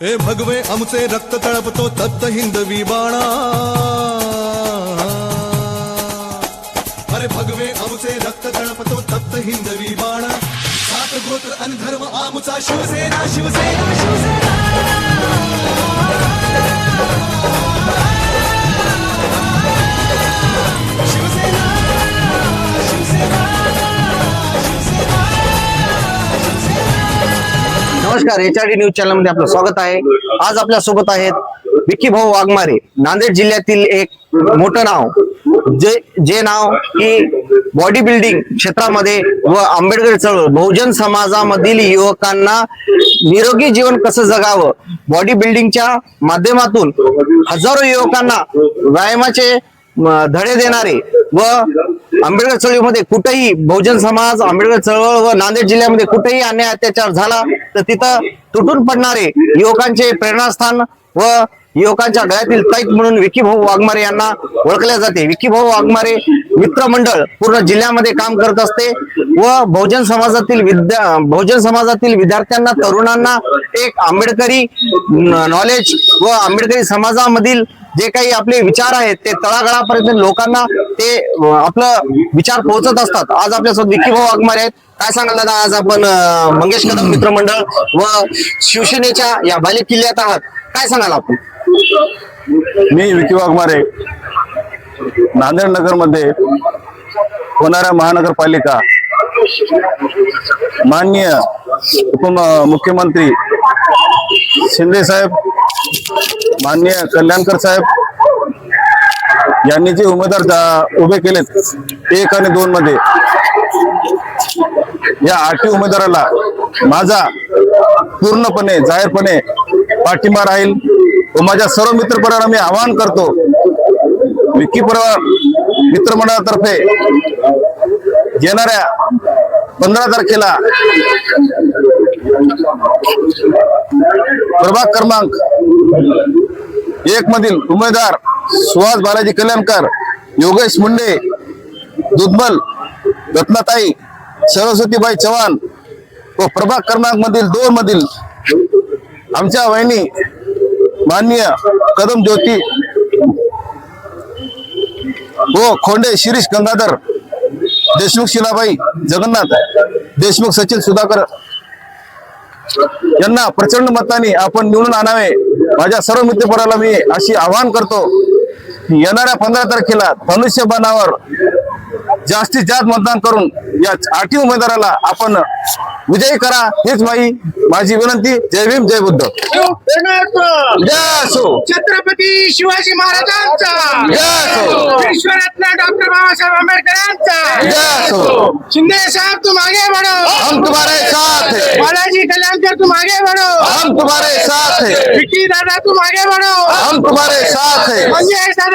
हे भगवे आमचे रक्त तळपतो तप्त हिंदवी बाणा, अरे भगवे आमचे रक्त तळपतो तप्त हिंदवी बाणा, सात गोत्र आणि धर्म आमचा शिवसेना शिवसेना शिवसेना। नमस्कार, HRD न्यूज चॅनल मध्ये आपलं स्वागत आहे। आज आपल्या सोबत आहेत विकी भाऊ वाघमारे, नांदेड जिल्ह्यातील एक मोठं नाव, जे नाव की बॉडी बिल्डिंग क्षेत्रामध्ये व आंबेडकर चळवळ बहुजन समाजामधील युवकांना निरोगी जीवन कसं जगावं, बॉडी बिल्डिंगच्या माध्यमातून हजारो युवकांना व्यायामाचे धडे देणारे व आंबेडकर चळवळीमध्ये कुठेही बहुजन समाज, आंबेडकर चळवळ व नांदेड जिल्ह्यामध्ये कुठेही अन्याय अत्याचार झाला तर तिथं तुटून पडणारे युवकांचे प्रेरणास्थान व युवकांच्या गळ्यातील ताईत म्हणून विकी भाऊ वाघमारे यांना ओळखले जाते। विकी भाऊ वाघमारे मित्र मंडळ पूर्ण जिल्ह्यामध्ये काम करत असते व बहुजन समाजातील विद्यार्थ्यांना, तरुणांना एक आंबेडकरी नॉलेज व आंबेडकरी समाजामधील जे काही आपले विचार आहेत ते तळागाळापर्यंत लोकांना ते आपलं विचार पोहोचत असतात। आज आपल्यासोबत विकी भाऊ वाघमारे आहेत। काय सांगाल दादा, आज आपण मंगेश कदम मित्र मंडळ व शिवसेनेच्या या बालेकिल्ल्यात आहात, काय सांगाल आपण? मी विकी वाघमारे, नांदेड नगर मध्ये होणाऱ्या महानगरपालिका माननीय उपमुख्यमंत्री शिंदे साहेब, माननीय कल्याणकर साहेब यांनी जे उमेदवार उभे केलेत 1 आणि 2 मध्ये, या 8 उमेदवाराला माझा पूर्णपणे जाहीरपणे पाठिंबा राहील व माझ्या सर्व मित्रपरिवाराला मी आवाहन करतो, विकी परिवार मित्रमंडळातर्फे येणाऱ्या 15 तारखेला प्रभाग क्रमांक 1 मधील उमेदवार सुहास बालाजी कल्याणकर, योगेश मुंडे, दुधमल रत्नाताई, सरस्वतीबाई चव्हाण व प्रभाग क्रमांक 2 मधील आमच्या वहिनी माननीय कदम ज्योती व खोंडे शिरीष गंगाधर देशमुख, शिलाबाई जगन्नाथ देशमुख, सचिन सुधाकर यांना प्रचंड मताने आपण निवडून आणावे। माझ्या सर्व मित्रपरिवाराला मी अशी आवाहन करतो की येणाऱ्या 15 तारखेला धनुष्यबाणावर जास्तीत जास्त मतदान करून या 8 उमेदवाराला आपण विजयी करा, हेच माझी विनंती। जय भीम, जय बुद्ध, जय असो छत्रपती शिवाजी महाराजांचा, जय असो विश्वरत्न डॉक्टर बाबासाहेब आंबेडकरांचा, जय असो। शिंदे साहब तुम आगे बढ़ो, हम तुम्हारे साथ हैं, बालाजी कल्याणकर तुम आगे बढ़ो, हम तुम्हारे साथ हैं, विकी दादा तुम आगे बढ़ो, हम तुम्हारे साथ हैं। मंगेश दादा